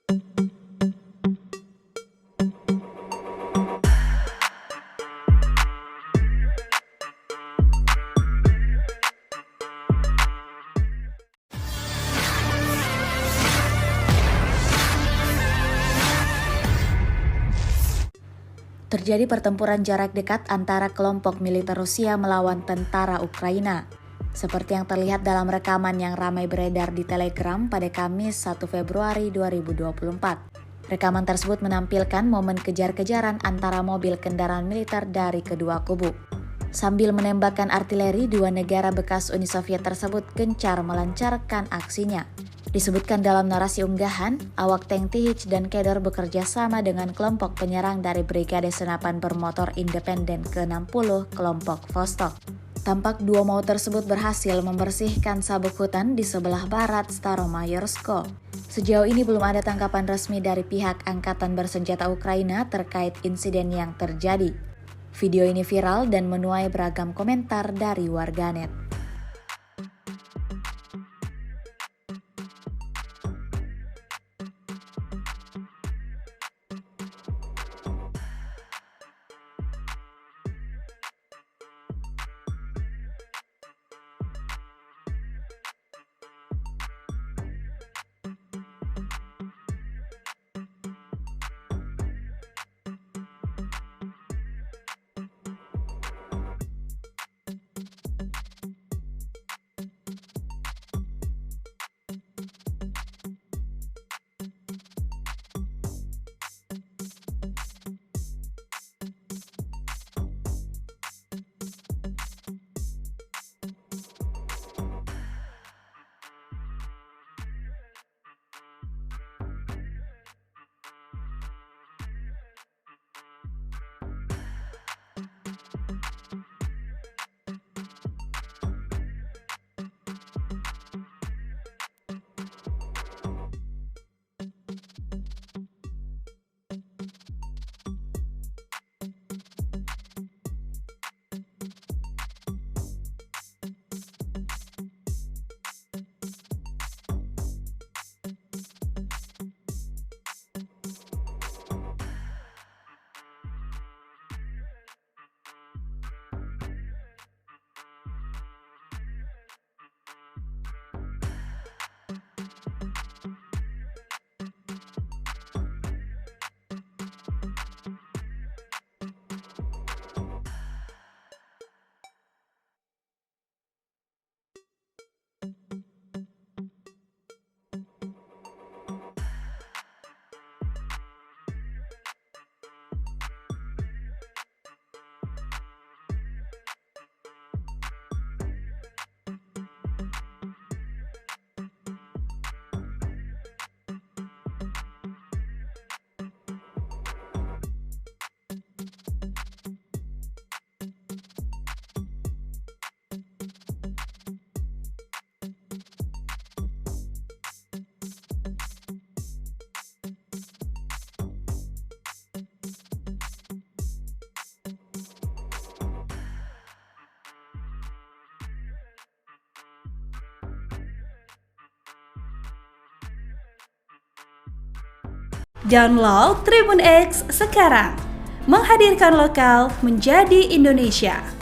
Terjadi pertempuran jarak dekat antara kelompok militer Rusia melawan tentara Ukraina. Seperti yang terlihat dalam rekaman yang ramai beredar di Telegram pada Kamis 1 Februari 2024. Rekaman tersebut menampilkan momen kejar-kejaran antara mobil kendaraan militer dari kedua kubu. Sambil menembakkan artileri, dua negara bekas Uni Soviet tersebut gencar melancarkan aksinya. Disebutkan dalam narasi unggahan, awak tank TH dan Kedor bekerja sama dengan kelompok penyerang dari Brigade Senapan Bermotor Independen ke-60 kelompok Vostok. Tampak dua maut tersebut berhasil membersihkan sabuk hutan di sebelah barat Staromayorsko. Sejauh ini belum ada tanggapan resmi dari pihak Angkatan Bersenjata Ukraina terkait insiden yang terjadi. Video ini viral dan menuai beragam komentar dari warganet. Download Tribun X sekarang, menghadirkan lokal menjadi Indonesia.